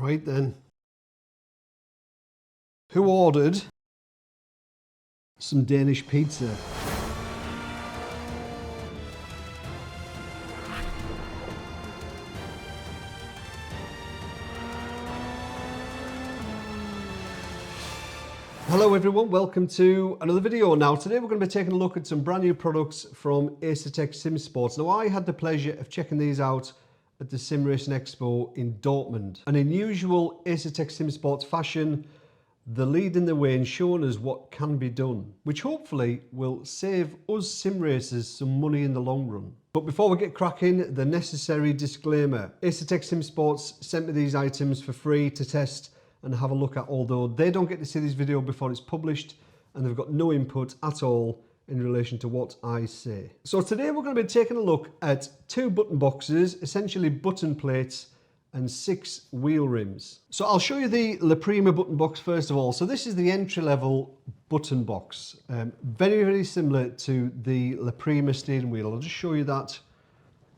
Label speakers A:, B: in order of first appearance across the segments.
A: Right then. Who ordered some Danish pizza? Hello everyone, welcome to another video. Now today we're going to be taking a look at some brand new products from Asetek Sim Sports. Now I had the pleasure of checking these out at the Sim Racing Expo in Dortmund. And in usual Asetek Sim Sports fashion, they're leading the way and showing us what can be done, which hopefully will save us sim racers some money in the long run. But before we get cracking, the necessary disclaimer. Asetek Sim Sports sent me these items for free to test and have a look at, although they don't get to see this video before it's published and they've got no input at all in relation to what I say. So today we're going to be taking a look at 2 button boxes, essentially button plates, and 6 wheel rims. So I'll show you the La Prima button box first of all. So this is the entry-level button box. Very, very similar to the La Prima steering wheel. I'll just show you that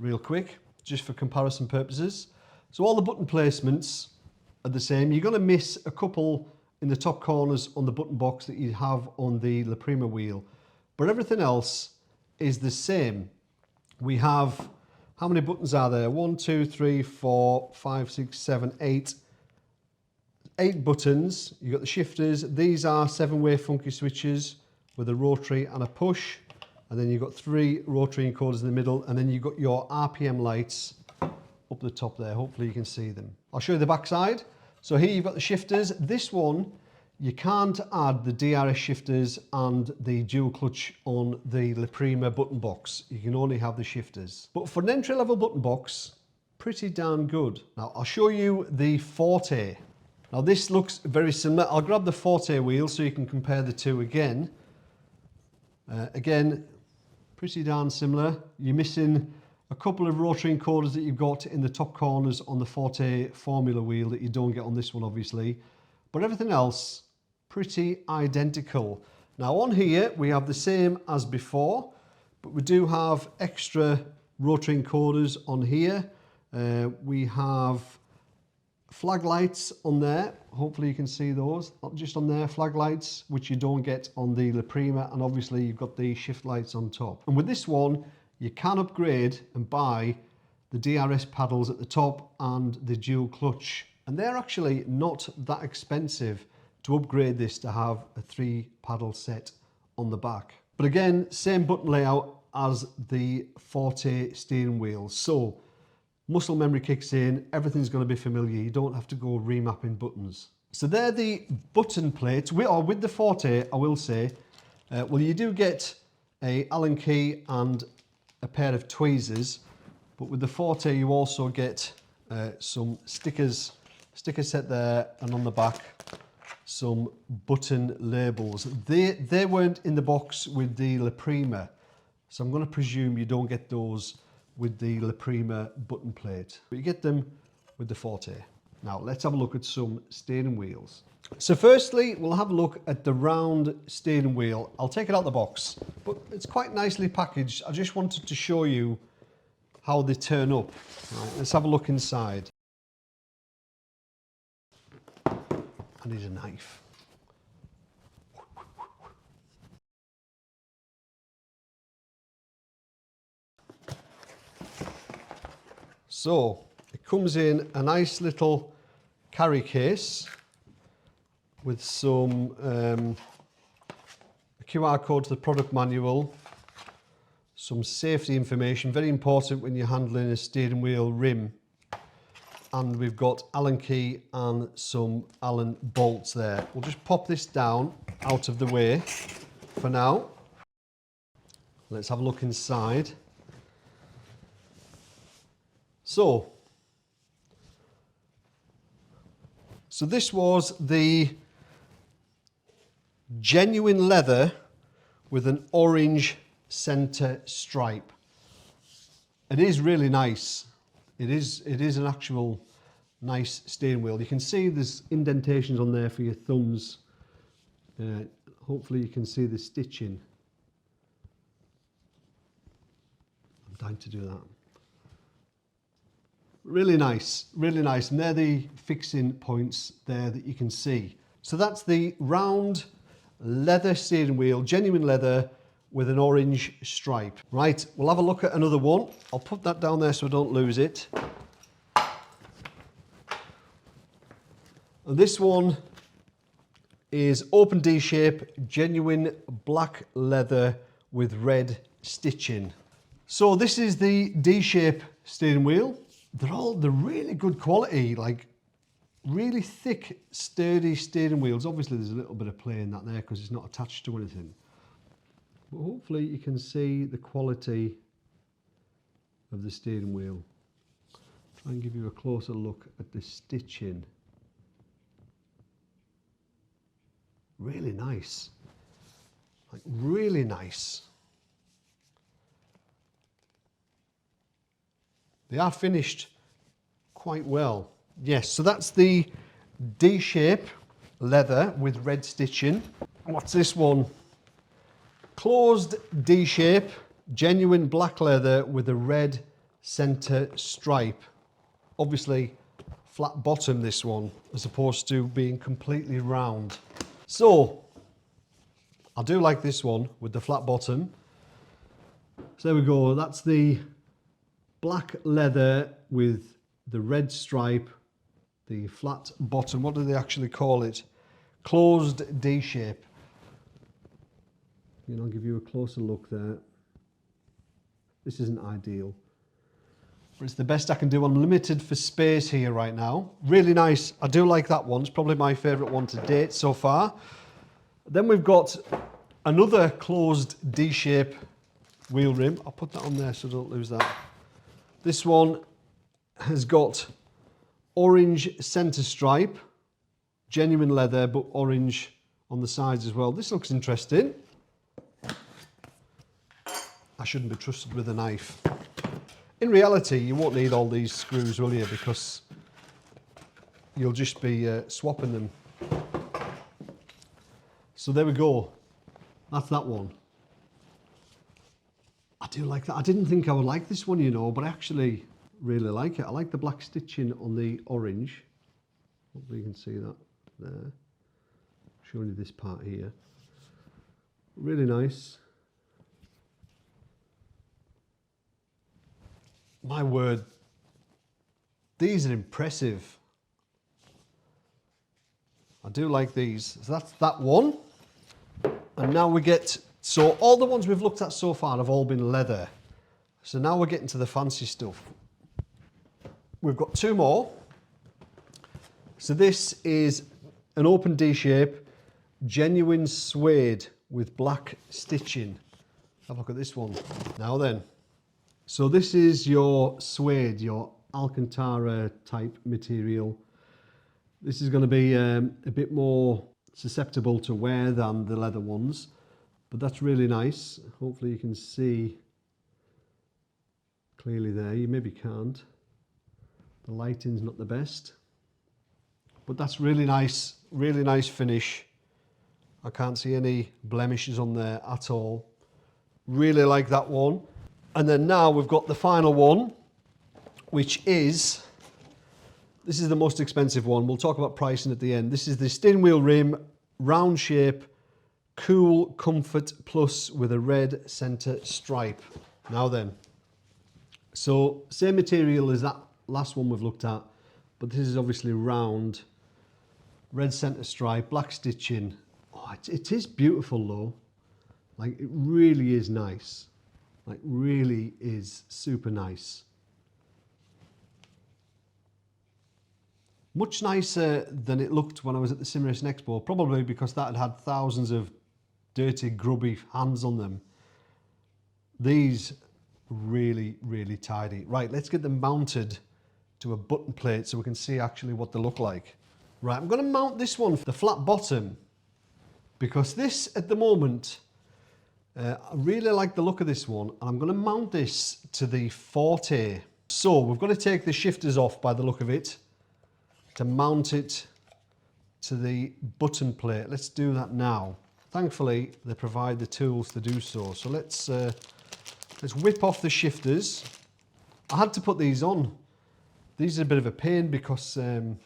A: real quick, just for comparison purposes. So all the button placements are the same. You're going to miss a couple in the top corners on the button box that you have on the La Prima wheel, but everything else is the same. We have, how many buttons are there? 1, 2, 3, 4, 5, 6, 7, 8. 8 buttons. You've got the shifters. These are 7-way funky switches with a rotary and a push. And then you've got 3 rotary encoders in the middle. And then you've got your RPM lights up the top there. Hopefully you can see them. I'll show you the back side. So here you've got the shifters. This one, you can't add the DRS shifters and the dual clutch on the La Prima button box. You can only have the shifters. But for an entry-level button box, pretty darn good. Now I'll show you the Forte. Now this looks very similar. I'll grab the Forte wheel so you can compare the two again. Again, pretty darn similar. You're missing a couple of rotary encoders that you've got in the top corners on the Forte Formula wheel that you don't get on this one, obviously. But everything else, pretty identical. Now on here, we have the same as before, but we do have extra rotary encoders on here. We have flag lights on there. Hopefully you can see those, not just on there, flag lights, which you don't get on the La Prima. And obviously you've got the shift lights on top. And with this one, you can upgrade and buy the DRS paddles at the top and the dual clutch. And they're actually not that expensive to upgrade this to have a 3 paddle set on the back. But again, same button layout as the Forte steering wheel. So muscle memory kicks in, everything's going to be familiar. You don't have to go remapping buttons. So they're the button plates. With the Forte, I will say, well, you do get a Allen key and a pair of tweezers, but with the Forte you also get some sticker set there, and on the back some button labels. They weren't in the box with the La Prima, so I'm going to presume you don't get those with the La Prima button plate, but you get them with the Forte. Now let's have a look at some steering wheels. So firstly, we'll have a look at the round steering wheel. I'll take it out the box, but it's quite nicely packaged. I just wanted to show you how they turn up. Right, let's have a look inside. I need a knife. So it comes in a nice little carry case with some a QR code to the product manual, some safety information, very important when you're handling a steering wheel rim. And we've got Allen key and some Allen bolts there. We'll just pop this down out of the way for now. Let's have a look inside. So this was the genuine leather with an orange center stripe. It is really nice. It is an actual nice steering wheel. You can see there's indentations on there for your thumbs. Hopefully you can see the stitching. I'm dying to do that. Really nice, really nice. And they're the fixing points there that you can see. So that's the round leather steering wheel, genuine leather with an orange stripe. Right, we'll have a look at another one. I'll put that down there so I don't lose it. And this one is open D shape, genuine black leather with red stitching. So this is the D shape steering wheel. They're really good quality, like really thick, sturdy steering wheels. Obviously there's a little bit of play in that there because it's not attached to anything. But hopefully you can see the quality of the steering wheel. Try and give you a closer look at the stitching. Really nice, like really nice. They are finished quite well. Yes, so that's the D-shape leather with red stitching. What's this one? Closed D-shape, genuine black leather with a red center stripe. Obviously flat bottom this one, as opposed to being completely round. So, I do like this one with the flat bottom. So there we go, that's the black leather with the red stripe, the flat bottom. What do they actually call it? Closed D shape. You know, I'll give you a closer look there. This isn't ideal, but it's the best I can do. I'm limited for space here right now. Really nice. I do like that one. It's probably my favourite one to date so far. Then we've got another closed D shape wheel rim. I'll put that on there so don't lose that. This one has got orange center stripe, genuine leather, but orange on the sides as well. This looks interesting. I shouldn't be trusted with a knife. In reality, you won't need all these screws, will you? Because you'll just be swapping them. So there we go. That's that one. I do like that. I didn't think I would like this one, you know, but I actually really like it. I like the black stitching on the orange. Hopefully you can see that there. Showing you this part here. Really nice. My word, these are impressive. I do like these. So that's that one. And now we get, so all the ones we've looked at so far have all been leather. So now we're getting to the fancy stuff. We've got two more. So this is an open D shape, genuine suede with black stitching. Have a look at this one. Now then. So this is your suede, your Alcantara type material. This is going to be a bit more susceptible to wear than the leather ones, but that's really nice. Hopefully you can see clearly there. You maybe can't. The lighting's not the best, but that's really nice finish. I can't see any blemishes on there at all. Really like that one. And then now we've got the final one, which is, this is the most expensive one. We'll talk about pricing at the end. This is the steering wheel rim, round shape, cool comfort plus with a red center stripe. Now then, so same material as that last one we've looked at, but this is obviously round, red center stripe, black stitching. Oh, it is beautiful though. Like it really is nice. Like really is super nice. Much nicer than it looked when I was at the Sim Racing Expo, probably because that had thousands of dirty, grubby hands on them. These really, really tidy. Right, let's get them mounted to a button plate so we can see actually what they look like. Right, I'm going to mount this one for the flat bottom because this at the moment, I really like the look of this one, and I'm going to mount this to the Forte. So we've got to take the shifters off by the look of it to mount it to the button plate. Let's do that now. Thankfully, they provide the tools to do so. So let's whip off the shifters. I had to put these on These are a bit of a pain because the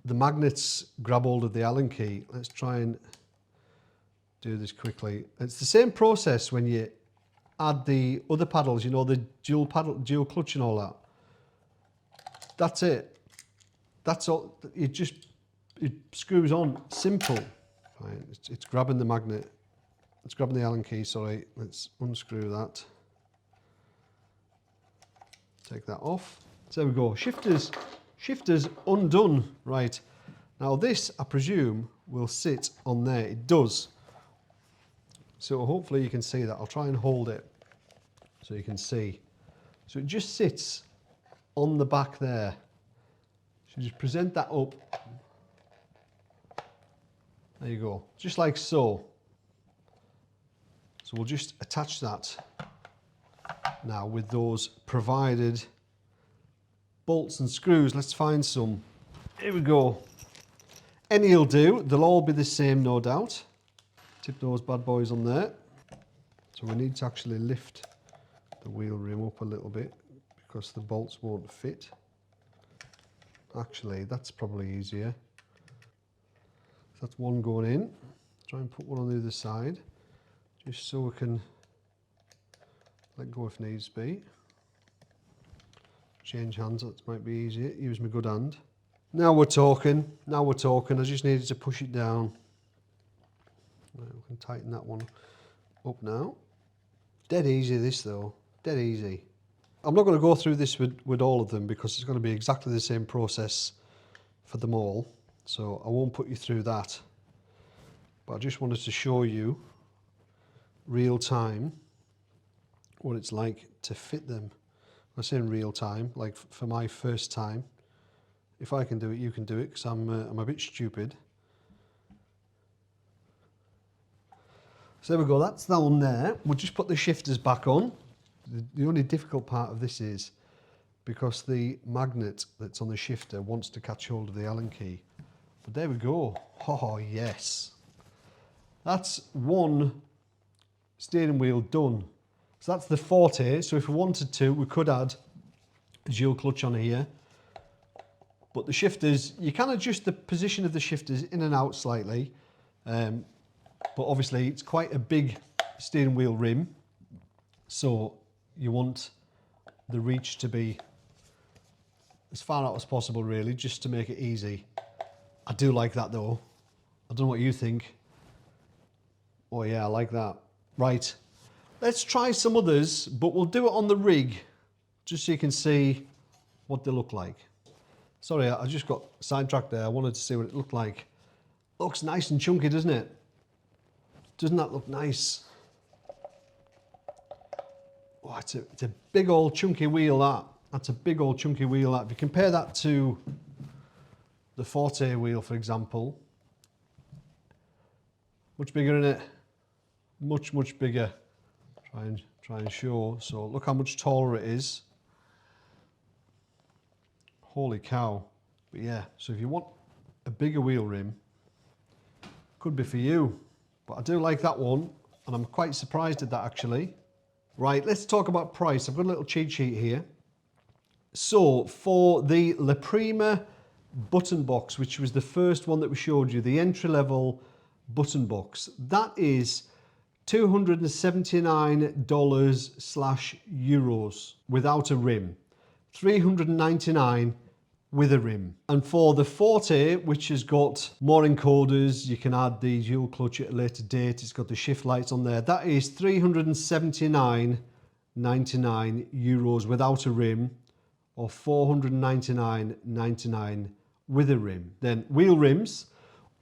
A: magnets grab hold of the Allen key. Let's try and do this quickly. It's the same process when you add the other paddles, you know, the dual dual clutch and all that. That's it. That's all. It screws on. Simple. Right, it's grabbing the magnet. It's grabbing the Allen key, sorry. Let's unscrew that. Take that off. So there we go. Shifters undone. Right. Now this, I presume, will sit on there. It does. So hopefully you can see that. I'll try and hold it so you can see. So it just sits on the back there. So just present that up. There you go. Just like so. So we'll just attach that now with those provided bolts and screws. Let's find some. Here we go. Any will do. They'll all be the same, no doubt. Tip those bad boys on there. So we need to actually lift the wheel rim up a little bit because the bolts won't fit. Actually, that's probably easier. That's one going in. Try and put one on the other side, just so we can let go if needs be. Change hands, that might be easier. Use my good hand. Now we're talking. Now we're talking. I just needed to push it down. Right, we can tighten that one up now. Dead easy this though. Dead easy. I'm not going to go through this with all of them because it's going to be exactly the same process for them all. So I won't put you through that. But I just wanted to show you real time what it's like to fit them. I say in real time, like for my first time. If I can do it, you can do it, because I'm a bit stupid. So there we go, that's that one there. We'll just put the shifters back on. The only difficult part of this is because the magnet that's on the shifter wants to catch hold of the Allen key. But there we go. Oh, yes. That's one steering wheel done. So that's the Forte. So if we wanted to, we could add a dual clutch on here. But the shifters, you can adjust the position of the shifters in and out slightly. But obviously it's quite a big steering wheel rim. So you want the reach to be as far out as possible, really, just to make it easy. I do like that though. I don't know what you think. Oh yeah, I like that. Right, let's try some others, but we'll do it on the rig, just so you can see what they look like. Sorry, I just got sidetracked there. I wanted to see what it looked like. Looks nice and chunky, doesn't it? Doesn't that look nice? Oh, it's a big old chunky wheel, that. That's a big old chunky wheel, that. If you compare that to the Forte wheel, for example, much bigger, isn't it? Much, much bigger. Try and show. So look how much taller it is. Holy cow. But yeah, so if you want a bigger wheel rim, could be for you. But I do like that one, and I'm quite surprised at that, actually. Right, let's talk about price. I've got a little cheat sheet here. So for the La Prima button box, which was the first one that we showed you, the entry-level button box, that is $279/euros without a rim, $399 with a rim. And for the Forte, which has got more encoders, you can add the dual clutch at a later date, it's got the shift lights on there, that is €379.99 without a rim, or $499.99 with a rim. Then wheel rims,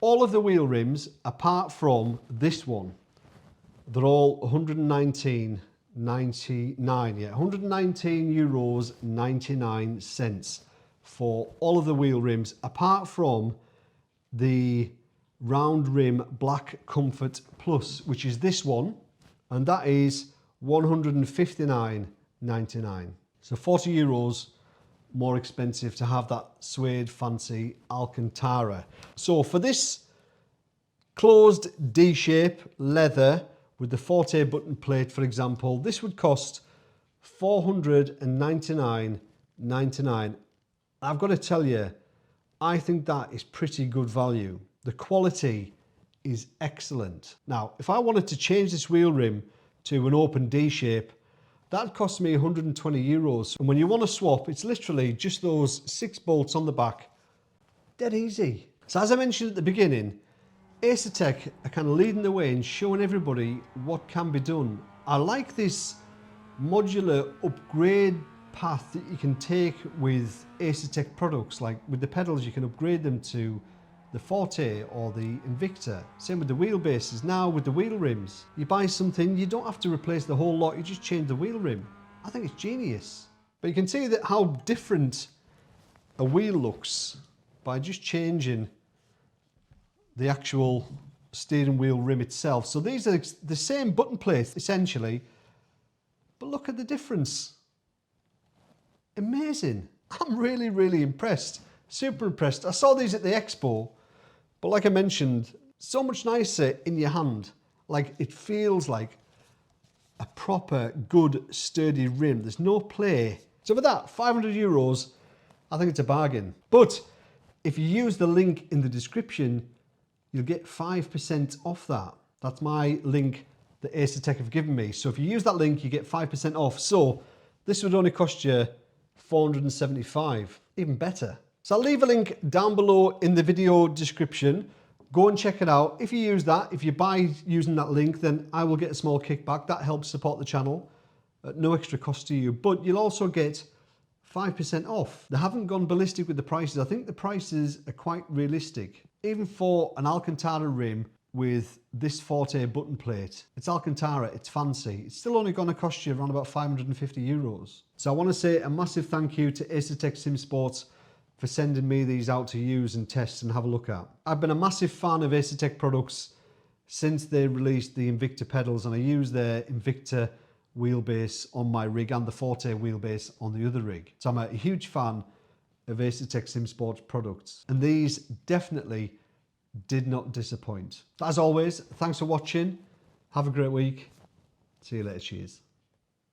A: all of the wheel rims, apart from this one, they're all €119.99, yeah, €119.99 for all of the wheel rims, apart from the round rim Black Comfort Plus, which is this one, and that is €159.99. So €40 more expensive to have that suede fancy Alcantara. So for this closed D-shape leather with the Forte button plate, for example, this would cost $499.99. $99. I've got to tell you, I think that is pretty good value. The quality is excellent. Now, if I wanted to change this wheel rim to an open D shape, that cost me 120 euros. And when you want to swap, it's literally just those 6 bolts on the back. Dead easy. So as I mentioned at the beginning, Asetek are kind of leading the way and showing everybody what can be done. I like this modular upgrade path that you can take with Asetek products. Like with the pedals, you can upgrade them to the Forte or the Invicta. Same with the wheelbases. Now with the wheel rims, you buy something, you don't have to replace the whole lot, you just change the wheel rim. I think it's genius. But you can see that how different a wheel looks by just changing the actual steering wheel rim itself. So these are the same button plates essentially, but look at the difference. Amazing. I'm really, really impressed. Super impressed. I saw these at the expo, but like I mentioned, so much nicer in your hand. Like it feels like a proper, good, sturdy rim. There's no play. So for that, 500 euros, I think it's a bargain. But if you use the link in the description, you'll get 5% off that. That's my link that Asetek have given me. So if you use that link, you get 5% off. So this would only cost you 475, even better. So I'll leave a link down below in the video description. Go and check it out. If you use that, if you buy using that link, then I will get a small kickback. That helps support the channel at no extra cost to you. But you'll also get 5% off. They haven't gone ballistic with the prices. I think the prices are quite realistic. Even for an Alcantara rim with this Forte button plate, it's Alcantara, it's fancy. It's still only going to cost you around about 550 euros. So I want to say a massive thank you to Asetek Sim Sports for sending me these out to use and test and have a look at. I've been a massive fan of Asetek products since they released the Invicta pedals, and I use their Invicta wheelbase on my rig and the Forte wheelbase on the other rig. So I'm a huge fan of Asetek Sim Sports products, and these definitely did not disappoint. As always, thanks for watching. Have a great week. See you later. Cheers.